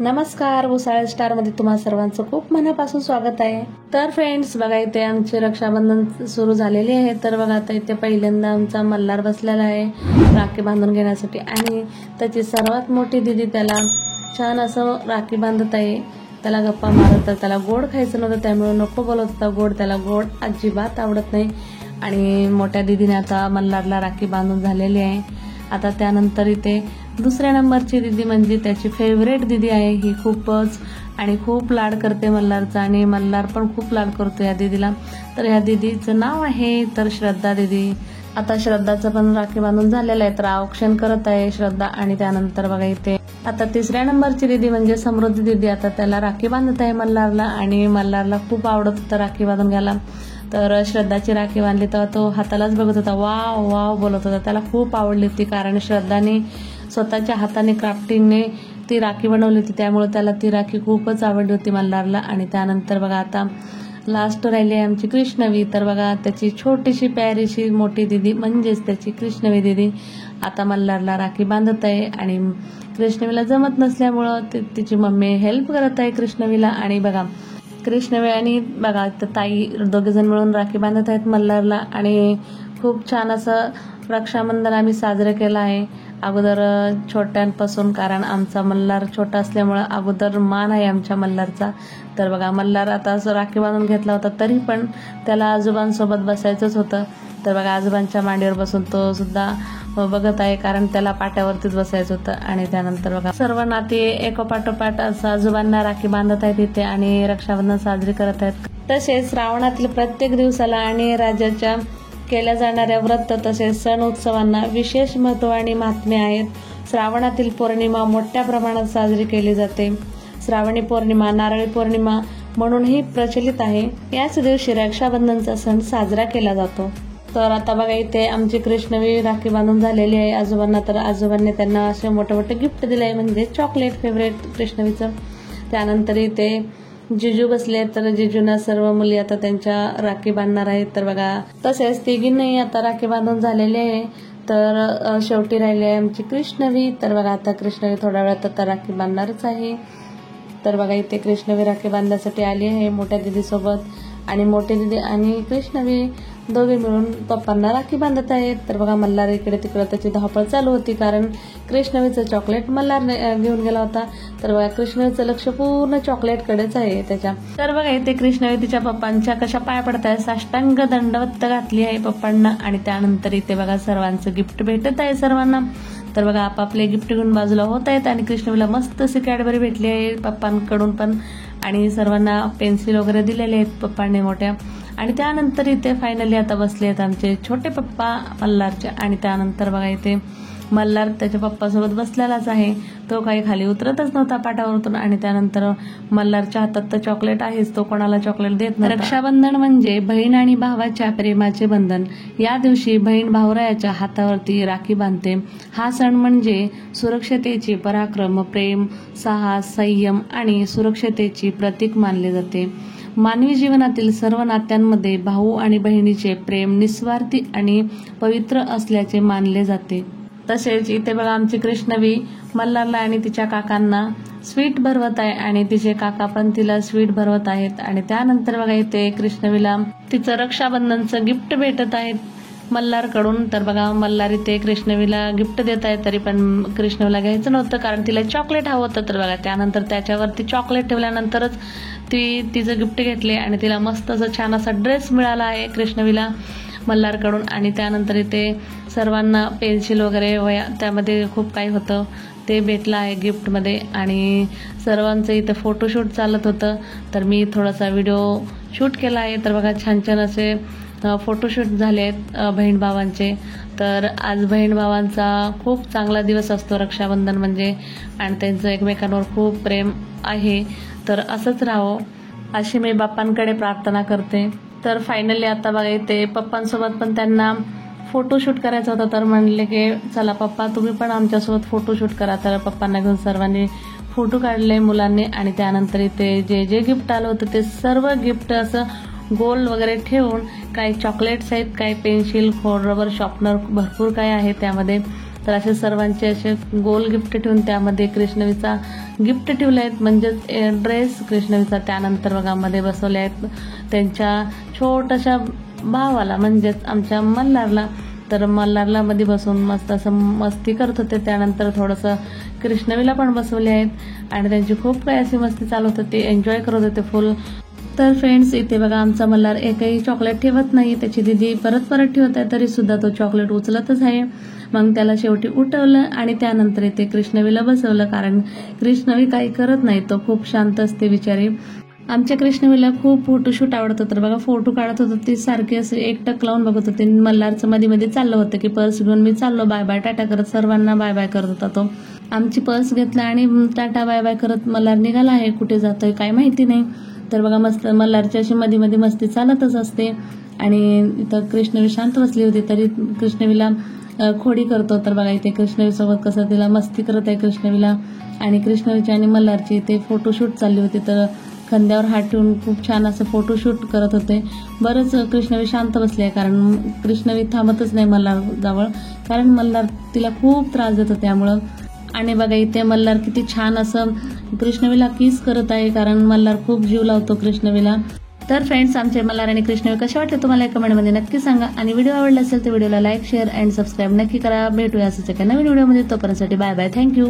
नमस्कार, भुसावळ स्टार मध्ये तुम्हा सर्वांचं खूप मनापासून स्वागत आहे। तर फ्रेंड्स बघा, इथे आमचे रक्षाबंधन सुरू झालेले आहे। तर बघा, आता इथे पहिल्यांदा आमचा मल्हार बसलेला आहे राखी बांधून घेण्यासाठी आणि त्याची सर्वात मोठी दीदी त्याला छान असं राखी बांधत आहे। त्याला गप्पा मारत, तर त्याला गोड खायचं नव्हतं त्यामुळे नको बोलत होता गोड, त्याला गोड अजिबात आवडत नाही। आणि मोठ्या दीदीने आता मल्हारला राखी बांधून झालेली आहे। आता त्यानंतर इथे दुसऱ्या नंबरची दीदी म्हणजे त्याची फेवरेट दीदी आहे। ही खूपच आणि खूप लाड करते मल्हारचा आणि मल्हार पण खूप लाड करतो या दीदीला। तर ह्या दीदीचं नाव आहे तर श्रद्धा दीदी। आता श्रद्धाचं पण राखी बांधून झालेलं आहे, तर औक्षण करत आहे श्रद्धा। आणि त्यानंतर बघा, इथे आता तिसऱ्या नंबरची दीदी म्हणजे समृद्धी दीदी, आता त्याला राखी बांधत आहे मल्हारला आणि मल्हारला खूप आवडत होतं राखी बांधून घ्यायला। तर श्रद्धाची राखी बांधली तेव्हा तो हातालाच बघत होता, वाव वाव बोलत होता। त्याला खूप आवडली होती कारण श्रद्धाने स्वतःच्या हाताने क्राफ्टिंगने ती राखी बनवली होती, त्यामुळे त्याला ती राखी खूपच आवडली होती मल्हारला। आणि त्यानंतर बघा, आता लास्ट राहिली आहे आमची कृष्णवी। तर बघा, त्याची छोटीशी प्यारीशी मोठी दीदी म्हणजेच त्याची कृष्णवी दीदी आता मल्हारला राखी बांधत आहे। आणि कृष्णवीला जमत नसल्यामुळं तिची मम्मी हेल्प करत आहे कृष्णवीला। आणि बघा, कृष्णवी आणि बघा ताई दोघेजण मिळून राखी बांधत आहेत मल्हारला आणि खूप छान असं रक्षाबंधन आम्ही साजरं केलं आहे अगोदर छोट्यांपासून, कारण आमचा मल्हार छोटा असल्यामुळं अगोदर मान आहे आमच्या मल्हारचा। तर बघा, मल्हार आता असं राखी बांधून घेतला होता तरी पण त्याला आजोबांसोबत बसायचंच होतं। तर बघा, आजोबांच्या मांडीवर बसून तो सुद्धा बघत आहे कारण त्याला पाट्यावरतीच बसायचं होतं। आणि त्यानंतर बघा, सर्व नाती एकोपाठोपाठ असं आजोबांना राखी बांधत आहेत इथे आणि रक्षाबंधन साजरी करत आहेत। तसेच श्रावणातील प्रत्येक दिवसाला आणि राज्याच्या केल्या जाणाऱ्या व्रत तसेच सण उत्सवांना विशेष महत्त्व आणि महात्म्य आहेत। श्रावणातील पौर्णिमा मोठ्या प्रमाणात साजरी केली जाते। श्रावणी पौर्णिमा नारळी पौर्णिमा म्हणूनही प्रचलित आहे। याच दिवशी रक्षाबंधनचा सण साजरा केला जातो। तर आता बघा, इथे आमची कृष्णवी राखी बांधून झालेली आहे आजोबांना। तर आजोबांनी त्यांना असे मोठे मोठे गिफ्ट दिले आहे, म्हणजे चॉकलेट फेवरेट कृष्णवीचं। त्यानंतर इथे जिजू बसले, तर जिजूंना सर्व मुली आता त्यांच्या राखी बांधणार आहेत। तर बघा, तसेच तिघींनाही आता राखी बांधून झालेली आहे। तर शेवटी राहिली आहे आमची कृष्णवी। तर बघा, आता कृष्णवी थोड्या वेळात आता राखी बांधणारच आहे। तर बघा, इथे कृष्णवी राखी बांधण्यासाठी आली आहे मोठ्या दीदीसोबत आणि मोठी दीदी आणि कृष्णवी दोघे मिळून पप्पांना राखी बांधत आहेत। तर बघा, मल्हार इकडे तिकडे त्याची धावपळ चालू होती कारण कृष्णवीचं चॉकलेट मल्हार घेऊन गेला होता। तर बघा, कृष्णवीचं लक्ष पूर्ण चॉकलेटकडेच आहे त्याच्या। तर बघा, इथे कृष्णवी तिच्या पप्पांच्या कशा पाया पडत आहे, साष्टांग दंडवत घातली आहे पप्पांना। आणि त्यानंतर इथे बघा, सर्वांचं गिफ्ट भेटत आहे सर्वांना। तर बघा, आपापले गिफ्ट घेऊन बाजूला होत आहेत आणि कृष्णवीला मस्त अशी कॅडबरी भेटली आहे पप्पांकडून पण आणि सर्वांना पेन्सिल वगैरे दिलेले आहेत पप्पांनी मोठ्या। आणि त्यानंतर इथे फायनली आता बसले आहेत आमचे छोटे पप्पा मल्हारचे। आणि त्यानंतर बघा, इथे मल्हार त्याच्या पप्पासोबत बसलेलाच आहे, तो काही खाली उतरतच नव्हता पाटावरतून। आणि त्यानंतर मल्हारच्या हातात तर चॉकलेट आहेच, तो कोणाला चॉकलेट देत नाही। रक्षाबंधन म्हणजे बहीण आणि भावाच्या प्रेमाचे बंधन। या दिवशी बहीण भावरायाच्या हातावरती राखी बांधते। हा सण म्हणजे सुरक्षतेची पराक्रम, प्रेम, साहस, संयम आणि सुरक्षतेची प्रतीक मानले जाते। मानवी जीवनातील सर्व नात्यांमध्ये भाऊ आणि बहिणीचे प्रेम निस्वार्थी आणि पवित्र असल्याचे मानले जाते। तसेच इथे बघा, आमची कृष्णवी मल्हारला आणि तिच्या काकांना स्वीट भरवत आहे आणि तिचे काका पण तिला स्वीट भरवत आहेत। आणि त्यानंतर बघा, इथे कृष्णवीला तिचं रक्षाबंधनचं गिफ्ट भेटत आहेत मल्हारकडून। तर बघा, मल्हार इथे कृष्णवीला गिफ्ट देत आहे, तरी पण कृष्णवीला घ्यायचं नव्हतं कारण तिला चॉकलेट हवं होतं। तर बघा, त्यानंतर त्याच्यावरती चॉकलेट ठेवल्यानंतरच ती तिचं गिफ्ट घेतले आणि तिला मस्त असं छान असा ड्रेस मिळाला आहे कृष्णवीला मल्हारकडून। आणि त्यानंतर इथे सर्वांना पेन्सिल वगैरे वया त्यामध्ये खूप काही होतं ते भेटलं आहे गिफ्टमध्ये। आणि सर्वांचं इथं फोटोशूट चालत होतं, तर मी थोडासा व्हिडिओ शूट केला आहे। तर बघा, छान छान असे फोटोशूट झाले आहेत बहीण भावांचे। तर आज बहीण भावांचा खूप चांगला दिवस असतो रक्षाबंधन म्हणजे, आणि त्यांचं एकमेकांवर खूप प्रेम आहे। तर असंच राहावं अशी मी बाप्पांकडे प्रार्थना करते। तर फायनली आता बघा, इथे पप्पांसोबत पण त्यांना फोटोशूट करायचा होता, तर म्हणले की चला पप्पा तुम्ही पण आमच्यासोबत फोटोशूट करा। तर पप्पांना घेऊन सर्वांनी फोटो काढले मुलांनी। आणि त्यानंतर इथे जे जे गिफ्ट आलं होतं ते सर्व गिफ्ट असं गोल वगैरे ठेवून, काही चॉकलेट्स आहेत, काही पेन्सिल, खोड, रबर, शॉर्पनर, भरपूर काय आहे त्यामध्ये। तर असे सर्वांचे असे गोल गिफ्ट ठेवून त्यामध्ये कृष्णवीचा गिफ्ट ठेवले आहेत, म्हणजेच ड्रेस कृष्णवीचा. त्यानंतर बघा मध्ये बसवले आहेत त्यांच्या छोट्याशा भावाला, म्हणजेच आमच्या मल्हारला. तर मल्हारला मध्ये बसून मस्त असं मस्ती करत होते. त्यानंतर थोडंसं कृष्णवीला पण बसवले आहेत आणि त्यांची खूप काही अशी मस्ती चालवत होती, एन्जॉय करत होते फुल. तर फ्रेंड्स, इथे बघा आमचा मल्हार एकही चॉकलेट ठेवत नाही. त्याची दीदी परत ठेवत आहे, तरी सुद्धा तो चॉकलेट उचलतच आहे. मग त्याला शेवटी उठवलं आणि त्यानंतर इथे कृष्णवीला बसवलं, कारण कृष्णवी काही करत नाही, तो खूप शांत असते बिचारी. आमच्या कृष्णवीला खूप फोटोशूट आवडतं, तर बघा फोटो काढत होतं ती सारखी असे एकटक लावून बघत होती. मल्हारचं मध्ये मध्ये चाललं होतं की पर्स घेऊन मी चाललो, बाय बाय टाटा करत सर्वांना बाय बाय करत होता तो. आमची पर्स घेतला आणि टाटा बाय बाय करत मल्हार निघाला आहे. कुठे जातोय काय माहिती नाही. तर बघा मस्त मल्हारची अशी मध्ये मध्ये मस्ती चालतच असते. आणि इथं कृष्णवी शांत बसली होती, तरी कृष्णवीला खोडी करतो. तर बघा इथे कृष्णवीसोबत कसं तिला मस्ती करत आहे कृष्णवीला. आणि कृष्णवीची आणि मल्हारची इथे फोटोशूट चालली होती, तर खांद्यावर हात ठेवून खूप छान असं फोटोशूट करत होते. बरंच कृष्णवी शांत बसली आहे, कारण कृष्णवी थांबतच नाही मल्हार जवळ, कारण मल्हार तिला खूप त्रास देतो त्यामुळं. आणि बघा इथे मल्हार किती छान असं कृष्णवीला किस करत आहे, कारण मल्हार खूप जीव लावतो कृष्णवीला. तर फ्रेंड्स, आमचे मल्हार आणि कृष्णवी कसे वाटले तुम्हाला कमेंटमध्ये नक्की सांगा. आणि व्हिडिओ आवडला असेल तर व्हिडिओला लाईक, शेअर अँड सबस्क्राईब नक्की करा. भेटूया असंच एका नवीन व्हिडिओमध्ये. तोपर्यंतसाठी बाय बाय, थँक्यू.